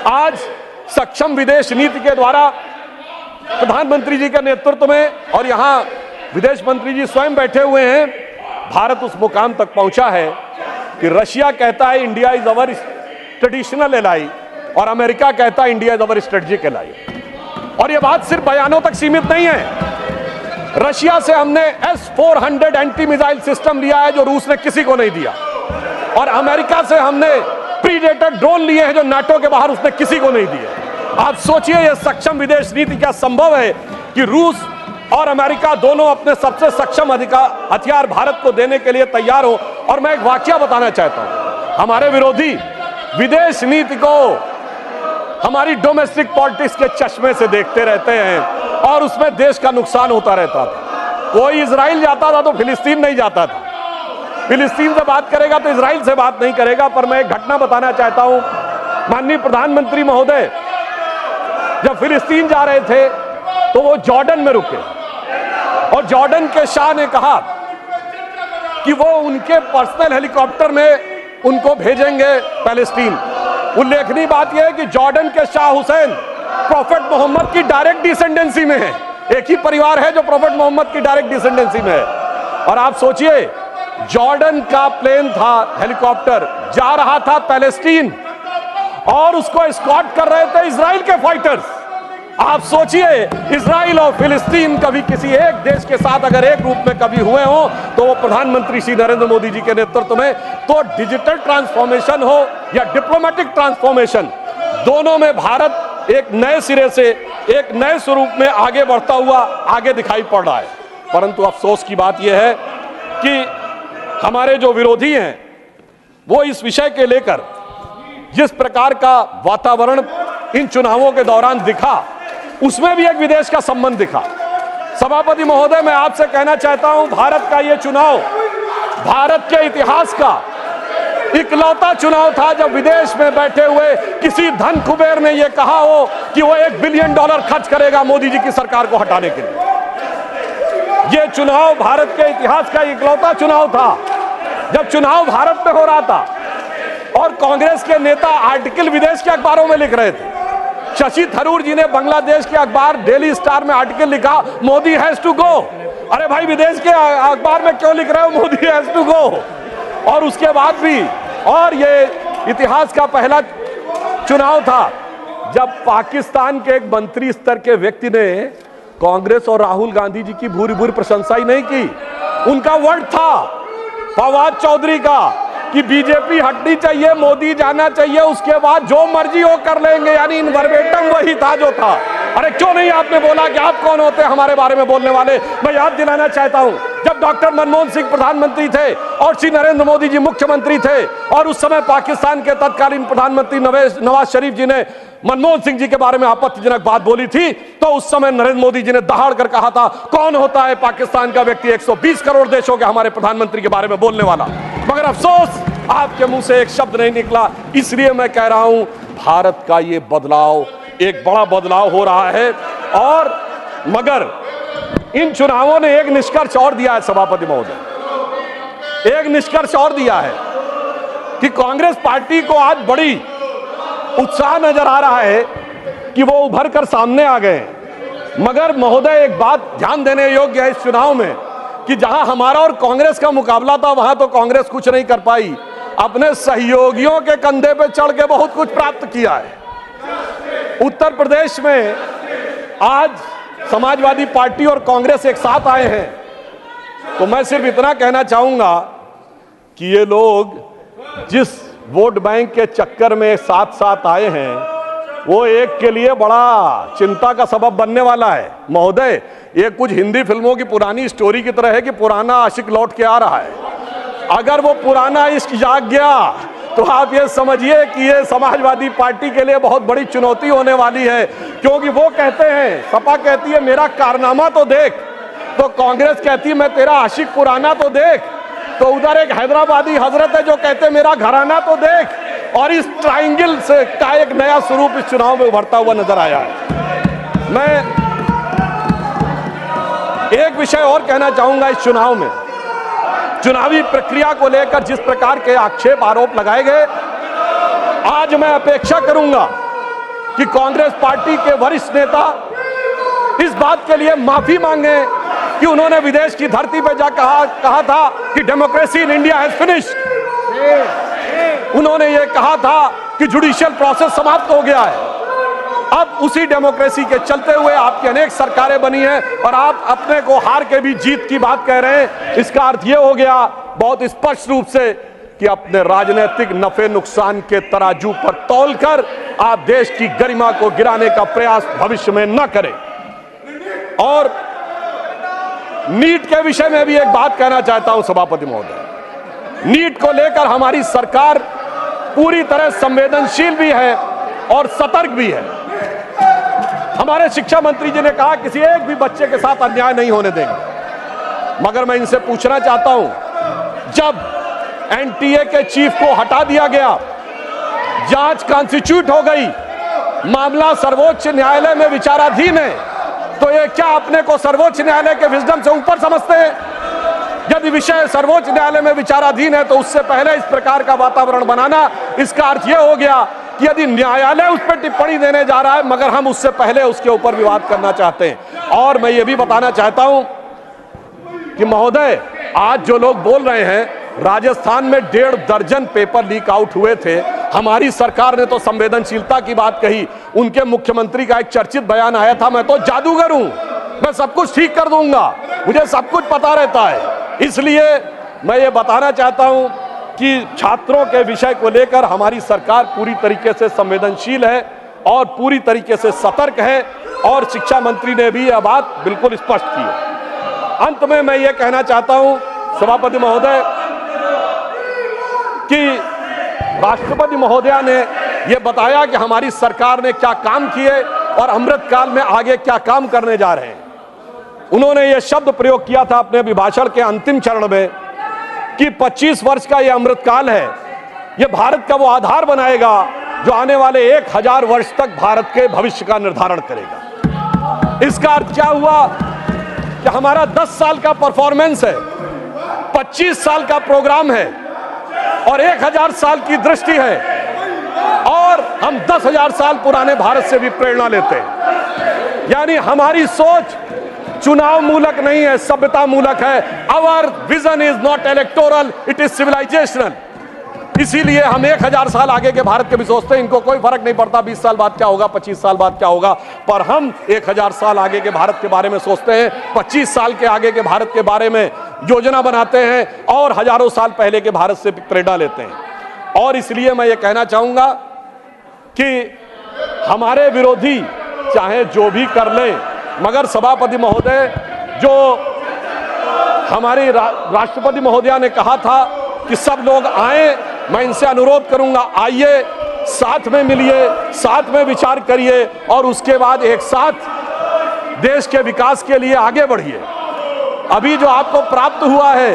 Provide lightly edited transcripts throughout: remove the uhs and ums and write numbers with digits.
आज सक्षम विदेश नीति के द्वारा प्रधानमंत्री जी के नेतृत्व में, और यहां विदेश मंत्री जी स्वयं बैठे हुए हैं, भारत उस मुकाम तक पहुंचा है कि रशिया कहता है India is our traditional ally और अमेरिका कहता है India is our strategic ally. और यह बात सिर्फ बयानों तक सीमित नहीं है। रशिया से हमने S-400 एंटी मिसाइल सिस्टम लिया है जो रूस ने किसी को नहीं दिया, और अमेरिका से हमने प्रीडेटर ड्रोन लिए हैं जो नाटो के बाहर उसने किसी को नहीं दिए। आप सोचिए यह सक्षम विदेश नीति क्या संभव है कि रूस और अमेरिका दोनों अपने सबसे सक्षम हथियार भारत को देने के लिए तैयार हो। और मैं एक वाकया बताना चाहता हूं, हमारे विरोधी विदेश नीति को हमारी डोमेस्टिक पॉलिटिक्स के चश्मे से देखते रहते हैं और उसमें देश का नुकसान होता रहता था। कोई इजराइल जाता था तो फिलिस्तीन नहीं जाता था, फिलिस्तीन से बात करेगा तो इजराइल से बात नहीं करेगा। पर मैं एक घटना बताना चाहता हूं, माननीय प्रधानमंत्री महोदय जब फिलिस्तीन जा रहे थे तो वो जॉर्डन में रुके और जॉर्डन के शाह ने कहा कि वो उनके पर्सनल हेलीकॉप्टर में उनको भेजेंगे पैलेस्टीन। उल्लेखनीय बात यह है कि जॉर्डन के शाह हुसैन प्रोफेट मोहम्मद की डायरेक्ट डिसेंडेंसी में है, एक ही परिवार है जो प्रोफेट मोहम्मद की डायरेक्ट डिसेंडेंसी में है। और आप सोचिए जॉर्डन का प्लेन था, हेलीकॉप्टर जा रहा था पैलेस्टीन और उसको एस्कॉर्ट कर रहे थे इजराइल के फाइटर्स। आप सोचिए इजराइल और फिलिस्तीन कभी किसी एक देश के साथ अगर एक रूप में कभी हुए हो तो वो प्रधानमंत्री श्री नरेंद्र मोदी जी के नेतृत्व में। तो डिजिटल ट्रांसफॉर्मेशन हो या डिप्लोमेटिक ट्रांसफॉर्मेशन, दोनों में भारत एक नए सिरे से एक नए स्वरूप में आगे बढ़ता हुआ आगे दिखाई पड़ रहा है। परंतु अफसोस की बात यह है कि हमारे जो विरोधी हैं वो इस विषय के लेकर जिस प्रकार का वातावरण इन चुनावों के दौरान दिखा उसमें भी एक विदेश का संबंध दिखा। सभापति महोदय, मैं आपसे कहना चाहता हूं, भारत का यह चुनाव भारत के इतिहास का इकलौता चुनाव था जब विदेश में बैठे हुए किसी धन कुबेर ने यह कहा हो कि वो $1 बिलियन खर्च करेगा मोदी जी की सरकार को हटाने के लिए। यह चुनाव भारत के इतिहास का इकलौता चुनाव था जब चुनाव भारत में हो रहा था और कांग्रेस के नेता आर्टिकल विदेश के अखबारों में लिख रहे थे। शशि थरूर जी ने बांग्लादेश के अखबार डेली स्टार में आर्टिकल लिखा, मोदी हैज टू गो। अरे भाई, विदेश के अखबार में क्यों लिख रहे हो मोदी हैज टू गो? और उसके बाद भी, और ये इतिहास का पहला चुनाव था जब पाकिस्तान के एक मंत्री स्तर के व्यक्ति ने कांग्रेस और राहुल गांधी जी की भूरी भूरी प्रशंसा ही नहीं की। उनका वर्ड था फवाद चौधरी का कि बीजेपी हटनी चाहिए, मोदी जाना चाहिए, उसके बाद जो मर्जी हो कर लेंगे, यानी इन वर्बेटम वही था जो था। अरे क्यों नहीं आपने बोला कि आप कौन होते हैं हमारे बारे में बोलने वाले? मैं याद दिलाना चाहता हूं, जब डॉक्टर मनमोहन सिंह प्रधानमंत्री थे और श्री नरेंद्र मोदी जी मुख्यमंत्री थे और उस समय पाकिस्तान के तत्कालीन प्रधानमंत्री नवाज शरीफ जी ने मनमोहन सिंह जी के बारे में आपत्तिजनक बात बोली थी, तो उस समय नरेंद्र मोदी जी ने दहाड़ कर कहा था, कौन होता है पाकिस्तान का व्यक्ति 120 करोड़ देशों के हमारे प्रधानमंत्री के बारे में बोलने वाला? मगर अफसोस आपके मुंह से एक शब्द नहीं निकला। इसलिए मैं कह रहा हूं, भारत का ये बदलाव एक बड़ा बदलाव हो रहा है। और मगर इन चुनावों ने एक निष्कर्ष और दिया है सभापति महोदय, एक निष्कर्ष और दिया है कि कांग्रेस पार्टी को आज बड़ी उत्साह नजर आ रहा है कि वो उभर कर सामने आ गए। मगर महोदय, एक बात ध्यान देने योग्य है इस चुनाव में कि जहां हमारा और कांग्रेस का मुकाबला था वहां तो कांग्रेस कुछ नहीं कर पाई, अपने सहयोगियों के कंधे पे चढ़ के बहुत कुछ प्राप्त किया है। उत्तर प्रदेश में आज समाजवादी पार्टी और कांग्रेस एक साथ आए हैं, तो मैं सिर्फ इतना कहना चाहूंगा कि ये लोग जिस वोट बैंक के चक्कर में साथ साथ आए हैं वो एक के लिए बड़ा चिंता का सबब बनने वाला है। महोदय, ये कुछ हिंदी फिल्मों की पुरानी स्टोरी की तरह है कि पुराना आशिक लौट के आ रहा है। अगर वो पुराना इश्क जाग गया तो आप ये समझिए कि ये समाजवादी पार्टी के लिए बहुत बड़ी चुनौती होने वाली है, क्योंकि वो कहते हैं, सपा कहती है मेरा कारनामा तो देख, तो कांग्रेस कहती है मैं तेरा आशिक पुराना तो देख, तो उधर एक हैदराबादी हजरत है जो कहते मेरा घराना तो देख। और इस ट्रायंगल से का एक नया स्वरूप इस चुनाव में उभरता हुआ नजर आया है। मैं एक विषय और कहना चाहूंगा, इस चुनाव में चुनावी प्रक्रिया को लेकर जिस प्रकार के आक्षेप आरोप लगाए गए, आज मैं अपेक्षा करूंगा कि कांग्रेस पार्टी के वरिष्ठ नेता इस बात के लिए माफी मांगे कि उन्होंने विदेश की धरती पर जा कहा था कि democracy in India has finished. उन्होंने ये कहा था कि जुडिशियल प्रोसेस समाप्त हो गया है। अब उसी डेमोक्रेसी के चलते हुए आपकी अनेक सरकारें बनी हैं और आप अपने को हार के भी जीत की बात कह रहे हैं। इसका अर्थ यह हो गया बहुत स्पष्ट रूप से कि अपने राजनीतिक नफे नुकसान के तराजू पर तौलकर आप देश की गरिमा को गिराने का प्रयास भविष्य में न करें। और नीट के विषय में भी एक बात कहना चाहता हूं सभापति महोदय। नीट को लेकर हमारी सरकार पूरी तरह संवेदनशील भी है और सतर्क भी है। हमारे शिक्षा मंत्री जी ने कहा किसी एक भी बच्चे के साथ अन्याय नहीं होने देंगे। मगर मैं इनसे पूछना चाहता हूं, जब एनटीए के चीफ को हटा दिया गया, जांच कॉन्स्टिट्यूट हो गई, मामला सर्वोच्च न्यायालय में विचाराधीन है, तो ये क्या अपने को सर्वोच्च न्यायालय के विजडम से ऊपर समझते हैं? यदि विषय सर्वोच्च न्यायालय में विचाराधीन है तो उससे पहले इस प्रकार का वातावरण बनाना, इसका अर्थ यह हो गया कि यदि न्यायालय उस पर टिप्पणी देने जा रहा है मगर हम उससे पहले उसके ऊपर विवाद करना चाहते हैं। और मैं ये भी बताना चाहता हूं कि महोदय, आज जो लोग बोल रहे हैं राजस्थान में 1.5 दर्जन पेपर लीक आउट हुए थे, हमारी सरकार ने तो संवेदनशीलता की बात कही। उनके मुख्यमंत्री का एक चर्चित बयान आया था, मैं तो जादूगर हूं, मैं सब कुछ ठीक कर दूंगा, मुझे सब कुछ पता रहता है। इसलिए मैं ये बताना चाहता हूं कि छात्रों के विषय को लेकर हमारी सरकार पूरी तरीके से संवेदनशील है और पूरी तरीके से सतर्क है और शिक्षा मंत्री ने भी यह बात बिल्कुल स्पष्ट की है। अंत में मैं ये कहना चाहता हूं सभापति महोदय कि राष्ट्रपति महोदया ने यह बताया कि हमारी सरकार ने क्या काम किए और अमृतकाल में आगे क्या काम करने जा रहे हैं। उन्होंने यह शब्द प्रयोग किया था अपने अभिभाषण के अंतिम चरण में कि 25 वर्ष का यह अमृतकाल है, यह भारत का वो आधार बनाएगा जो आने वाले 1000 वर्ष तक भारत के भविष्य का निर्धारण करेगा। इसका अर्थ क्या हुआ कि हमारा 10 साल का परफॉर्मेंस है, 25 साल का प्रोग्राम है और 1000 साल की दृष्टि है और हम 10,000 साल पुराने भारत से भी प्रेरणा लेते हैं। यानी हमारी सोच चुनाव मूलक नहीं है, सभ्यता मूलक है। Our vision is not electoral, it is civilisational. इसीलिए हम 1000 साल आगे के भारत के भी सोचते हैं। इनको कोई फर्क नहीं पड़ता 20 साल बाद क्या होगा, 25 साल बाद क्या होगा, पर हम 1000 साल आगे के भारत के बारे में सोचते हैं, 25 साल के आगे के भारत के बारे में योजना बनाते हैं और हजारों साल पहले के भारत से प्रेरणा लेते हैं। और इसलिए मैं ये कहना चाहूंगा कि हमारे विरोधी चाहे जो भी कर ले, मगर सभापति महोदय, जो हमारी राष्ट्रपति महोदया ने कहा था कि सब लोग आए, मैं इनसे अनुरोध करूंगा आइए, साथ में मिलिए, साथ में विचार करिए और उसके बाद एक साथ देश के विकास के लिए आगे बढ़िए। अभी जो आपको प्राप्त हुआ है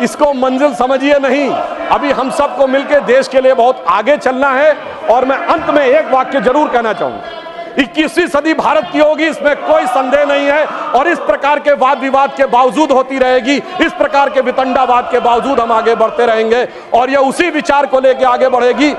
इसको मंजिल समझिए नहीं, अभी हम सबको मिलकर देश के लिए बहुत आगे चलना है। और मैं अंत में एक वाक्य जरूर कहना चाहूंगा, 21वीं सदी भारत की होगी, इसमें कोई संदेह नहीं है। और इस प्रकार के वाद विवाद के बावजूद होती रहेगी, इस प्रकार के वितंडावाद के बावजूद हम आगे बढ़ते रहेंगे और यह उसी विचार को लेकर आगे बढ़ेगी